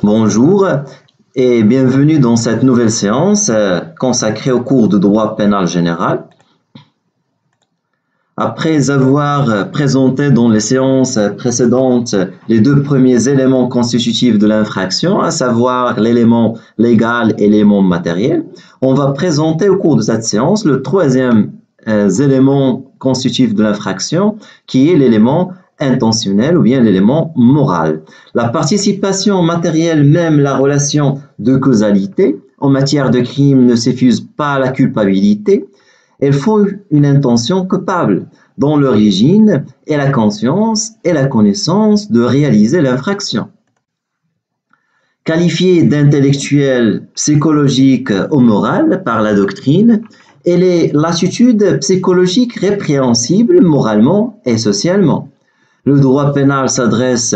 Bonjour et bienvenue dans cette nouvelle séance consacrée au cours de droit pénal général. Après avoir présenté dans les séances précédentes les deux premiers éléments constitutifs de l'infraction, à savoir l'élément légal et l'élément matériel, on va présenter au cours de cette séance le troisième élément constitutif de l'infraction, qui est l'élément intentionnel ou bien l'élément moral. La participation matérielle, même la relation de causalité, en matière de crime ne s'effuse pas à la culpabilité. Il faut une intention coupable dont l'origine est la conscience et la connaissance de réaliser l'infraction. Qualifiée d'intellectuelle, psychologique ou morale par la doctrine, elle est l'attitude psychologique répréhensible moralement et socialement. Le droit pénal s'adresse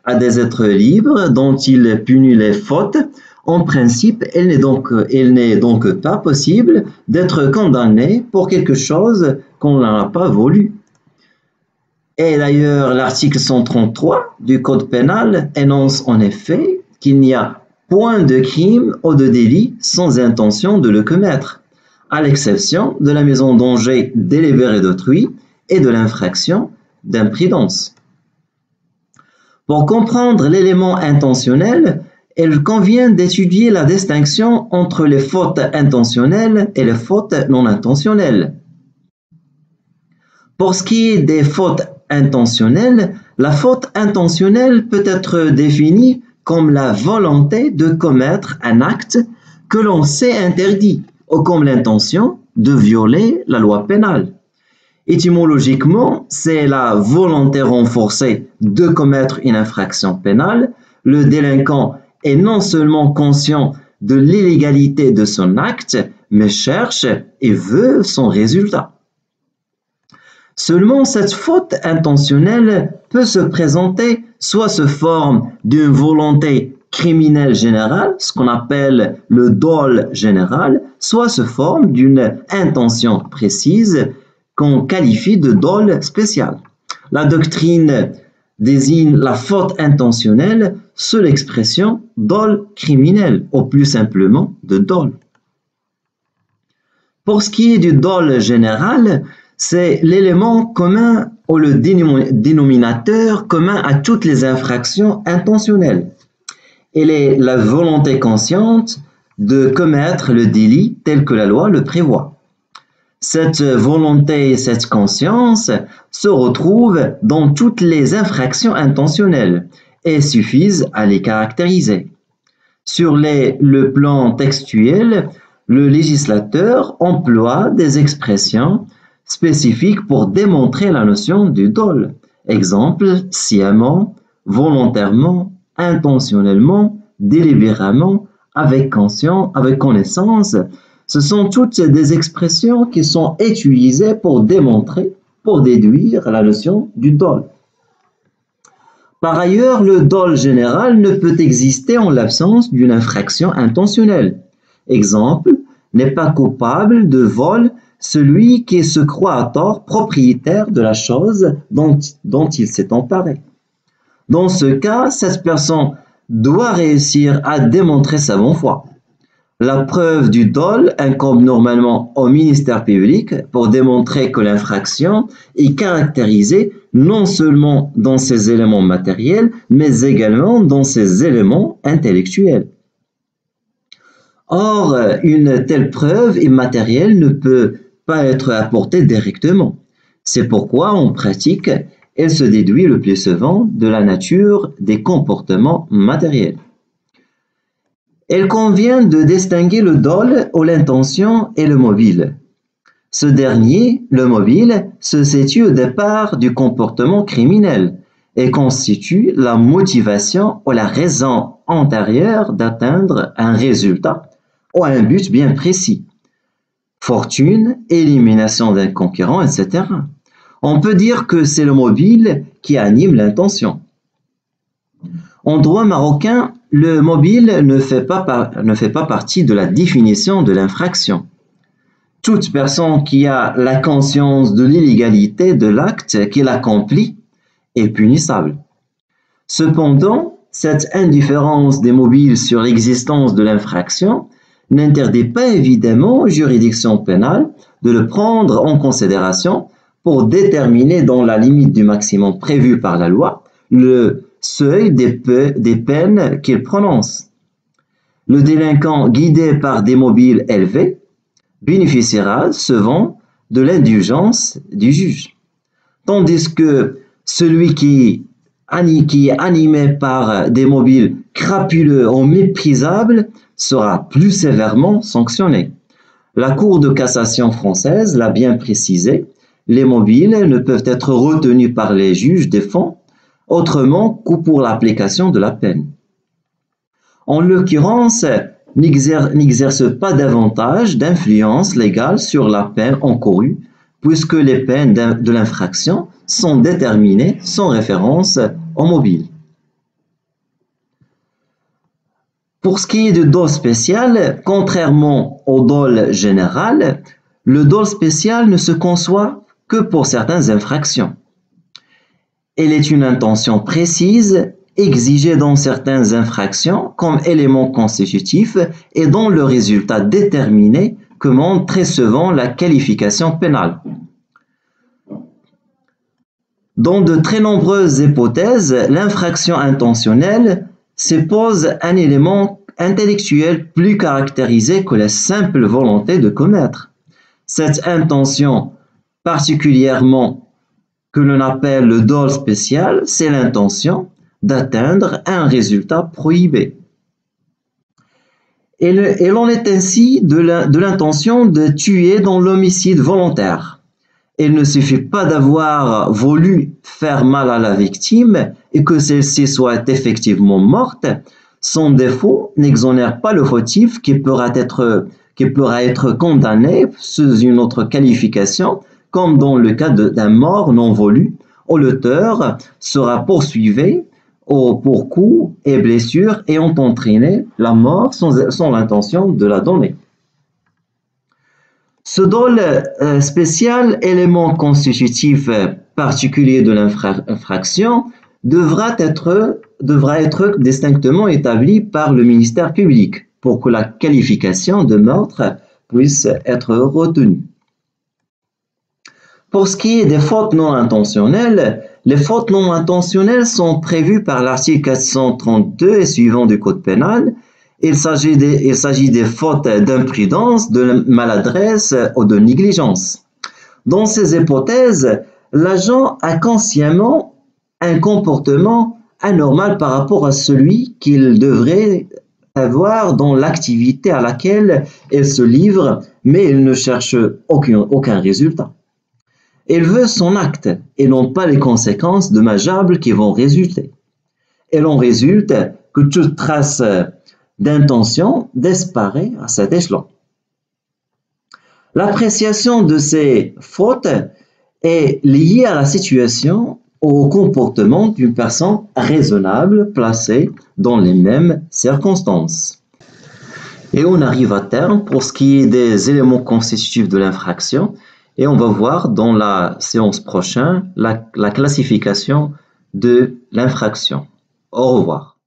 à des êtres libres dont il punit les fautes. En principe, il n'est donc pas possible d'être condamné pour quelque chose qu'on n'a pas voulu. Et d'ailleurs, l'article 133 du Code pénal énonce en effet qu'il n'y a point de crime ou de délit sans intention de le commettre, à l'exception de la mise en danger délibérée d'autrui et de l'infraction d'imprudence. Pour comprendre l'élément intentionnel, il convient d'étudier la distinction entre les fautes intentionnelles et les fautes non intentionnelles. Pour ce qui est des fautes intentionnelles, la faute intentionnelle peut être définie comme la volonté de commettre un acte que l'on sait interdit ou comme l'intention de violer la loi pénale. Étymologiquement, c'est la volonté renforcée de commettre une infraction pénale. Le délinquant est non seulement conscient de l'illégalité de son acte, mais cherche et veut son résultat. Seulement, cette faute intentionnelle peut se présenter soit sous forme d'une volonté criminelle générale, ce qu'on appelle le dol général, soit sous forme d'une intention précise qu'on qualifie de dol spécial. La doctrine désigne la faute intentionnelle sous l'expression dol criminel, ou plus simplement de dol. Pour ce qui est du dol général, c'est l'élément commun ou le dénominateur commun à toutes les infractions intentionnelles. Elle est la volonté consciente de commettre le délit tel que la loi le prévoit. Cette volonté et cette conscience se retrouvent dans toutes les infractions intentionnelles et suffisent à les caractériser. Sur le plan textuel, le législateur emploie des expressions spécifiques pour démontrer la notion du dol. Exemple, sciemment, volontairement, intentionnellement, délibérément, avec conscience, avec connaissance. Ce sont toutes des expressions qui sont utilisées pour démontrer, pour déduire la notion du dol. Par ailleurs, le dol général ne peut exister en l'absence d'une infraction intentionnelle. Exemple, n'est pas coupable de vol celui qui se croit à tort propriétaire de la chose dont il s'est emparé. Dans ce cas, cette personne doit réussir à démontrer sa bonne foi. La preuve du dol incombe normalement au ministère public pour démontrer que l'infraction est caractérisée non seulement dans ses éléments matériels, mais également dans ses éléments intellectuels. Or, une telle preuve immatérielle ne peut pas être apportée directement. C'est pourquoi, en pratique, elle se déduit le plus souvent de la nature des comportements matériels. Il convient de distinguer le dol ou l'intention et le mobile. Ce dernier, le mobile, se situe au départ du comportement criminel et constitue la motivation ou la raison antérieure d'atteindre un résultat ou un but bien précis. Fortune, élimination d'un concurrent, etc. On peut dire que c'est le mobile qui anime l'intention. En droit marocain, le mobile ne fait pas partie de la définition de l'infraction. Toute personne qui a la conscience de l'illégalité de l'acte qu'il accomplit est punissable. Cependant, Cette indifférence des mobiles sur l'existence de l'infraction n'interdit pas évidemment aux juridictions pénales de le prendre en considération pour déterminer dans la limite du maximum prévu par la loi le seuil des peines qu'il prononce. Le délinquant guidé par des mobiles élevés bénéficiera souvent de l'indulgence du juge, tandis que celui qui est animé par des mobiles crapuleux ou méprisables sera plus sévèrement sanctionné. La Cour de cassation française l'a bien précisé, les mobiles ne peuvent être retenus par les juges des fonds autrement que pour l'application de la peine. En l'occurrence, n'exerce pas davantage d'influence légale sur la peine encourue, puisque les peines de l'infraction sont déterminées sans référence au mobile. Pour ce qui est du dol spécial, contrairement au dol général, le dol spécial ne se conçoit que pour certaines infractions. Elle est une intention précise exigée dans certaines infractions comme élément constitutif et dont le résultat déterminé commande très souvent la qualification pénale. Dans de très nombreuses hypothèses, l'infraction intentionnelle suppose un élément intellectuel plus caractérisé que la simple volonté de commettre. Cette intention particulièrement que l'on appelle le dol spécial, c'est l'intention d'atteindre un résultat prohibé. Et l'on est ainsi de l'intention de tuer dans l'homicide volontaire. Il ne suffit pas d'avoir voulu faire mal à la victime et que celle-ci soit effectivement morte. Son défaut n'exonère pas le fautif qui pourra être condamné sous une autre qualification, comme dans le cas d'un mort non voulu, où l'auteur sera poursuivi pour coups et blessures ayant entraîné la mort sans l'intention de la donner. Ce dol spécial, élément constitutif particulier de l'infraction, devra être distinctement établi par le ministère public pour que la qualification de meurtre puisse être retenue. Pour ce qui est des fautes non intentionnelles, les fautes non intentionnelles sont prévues par l'article 432 et suivant du Code pénal. Il s'agit des fautes d'imprudence, de maladresse ou de négligence. Dans ces hypothèses, l'agent a consciemment un comportement anormal par rapport à celui qu'il devrait avoir dans l'activité à laquelle il se livre, mais il ne cherche aucun résultat. Il veut son acte et non pas les conséquences dommageables qui vont résulter. Et l'on résulte que toute trace d'intention disparaît à cet échelon. L'appréciation de ces fautes est liée à la situation ou au comportement d'une personne raisonnable placée dans les mêmes circonstances. Et on arrive à terme pour ce qui est des éléments constitutifs de l'infraction. Et on va voir dans la séance prochaine la classification de l'infraction. Au revoir.